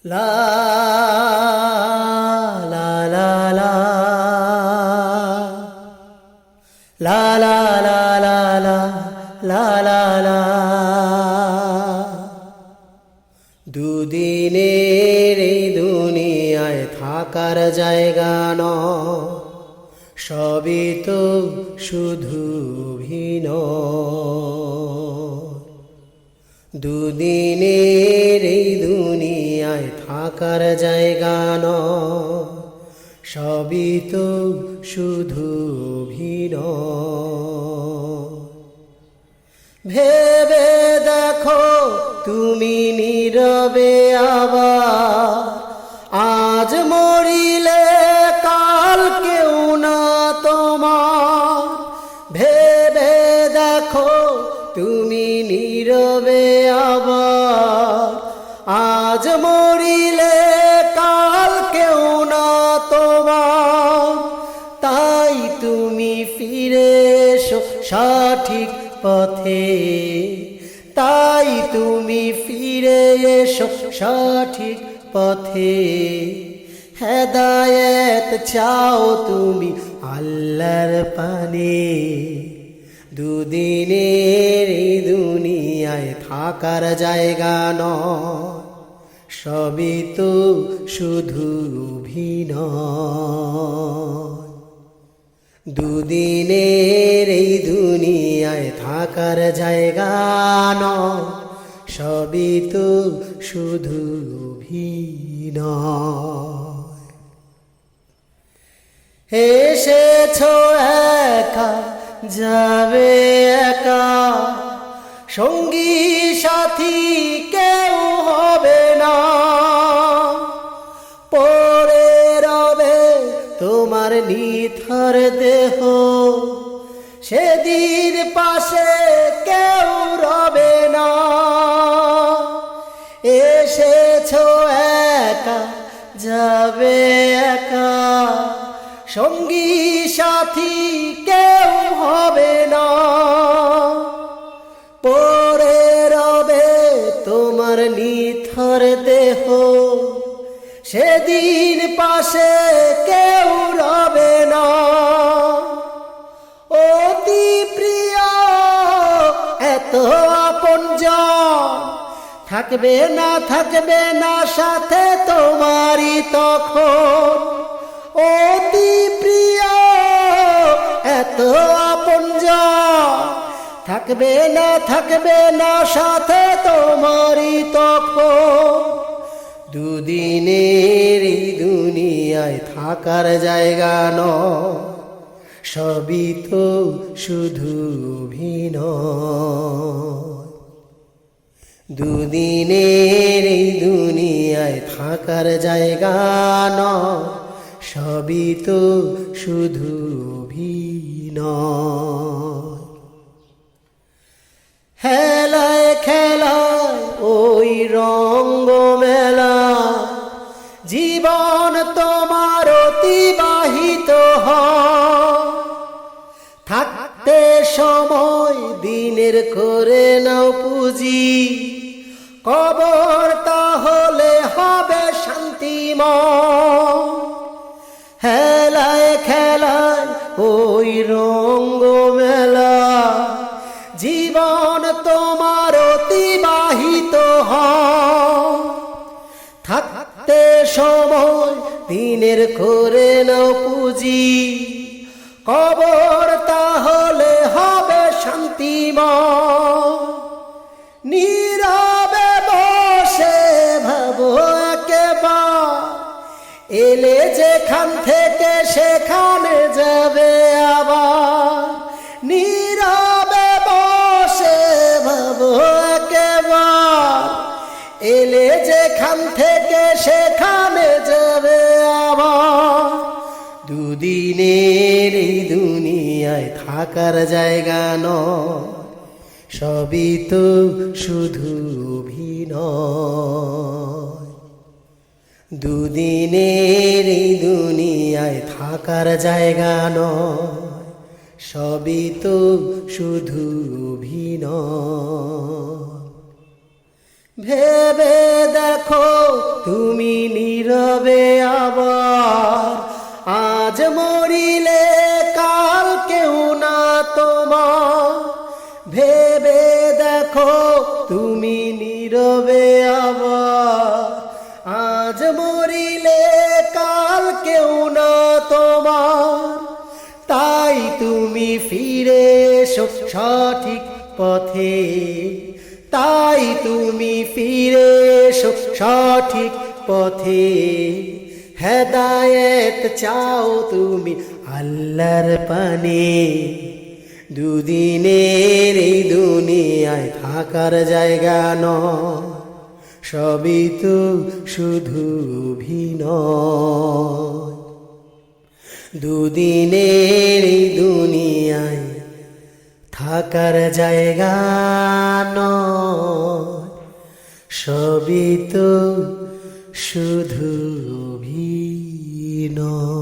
লা লা লা লা লা লা লা লা লা লা লা দুদিনের এই দুনিয়ায় থাকার জায়গা নয়, সবই তো শুধু অভিনয়। দুদিনের এই দুনিয়ায় থাকার জায়গা নয়, সবই তো শুধু অভিনয়। ভেবে দেখো তুমি নীরবে আবার, আজ মরিলে কাল কেউ না তোমার। ভেবে দেখো তুমি নীরবে আবার, আজ মরিলে কাল কেউ না তোমার। তাই তুমি ফিরে এসো সঠিক পথে, তাই তুমি ফিরে এসো সঠিক পথে। হেদায়েত চাও তুমি আল্লাহর পানে। দুদিনের এই দুনিয়ায় থাকার জায়গা নয়, সবই তো শুধু অভিনয়। দুদিনের এই দুনিয়ায় থাকার জায়গা নয়, সবই তো শুধু অভিনয়। এসেছো একা যাবে একা, সঙ্গী সাথী কেউ হবে না। পড়ে রবে তোমার নিথর দেহ, সেদিন পাশে কেউ রবে না। এসেছো একা যাবে একা, সঙ্গী সাথী কেউ হবে না। পড়ে রবে তোমার নিথর দেহ, সেদিন পাশে কেউ রবে না। অতি প্রিয় এত আপনজন, থাকবে না সাথে তোমারই তখন। অতি প্রিয় এত আপনজন, থাকবে না সাথে তোমারই তখন। দুদিনের এই দুনিয়ায় থাকার জায়গা নয়, সবই তো শুধু অভিনয়। দুদিনের এই দুনিয়ায় থাকার জায়গা নয়, সবই তো শুধু অভিনয়। হেলায় খেলায় ওই রঙ্গ মেলা, জীবন তোমার অতিবাহিত হয়। থাকতে সময় দিনের করে নাও পুঁজি, কবর তাহলে হবে শান্তিময়। হেলায় খেলায় ওই রঙ্গ মেলা, জীবন তোমার অতিবাহিত হয়। থাকতে সময় দিনের করে নাও পুঁজি, কবর তাহলে হবে শান্তিময়। নীরবে বসে ভাবো একবার, এলে যেখান থেকে সেখানে যাবে আবার। নীরবে বসে ভাবো একবার, এলে যেখান থেকে সেখানে যাবে আবার। দুদিনের এই দুনিয়ায় থাকার জায়গা নয়, সবই তো শুধু অভিনয়। দুদিনের এই দুনিয়ায় থাকার জায়গা নয়, সবই তো শুধু অভিনয়। ভেবে দেখো তুমি আবার আজ মরিলে কাল কেউ না তোমার, তাই তুমি ফিরে এসো সঠিক পথে, তাই তুমি ফিরে এসো সঠিক পথে। হেদায়েত চাও তুমি আল্লাহর পানে, দুদিনের এই দুনিয়ায় থাকার জায়গা নয়, সবই তো শুধু অভিনয়। দুদিনের এই দুনিয়ায় থাকার জায়গা নয়, সবই তো শুধু অভিনয়।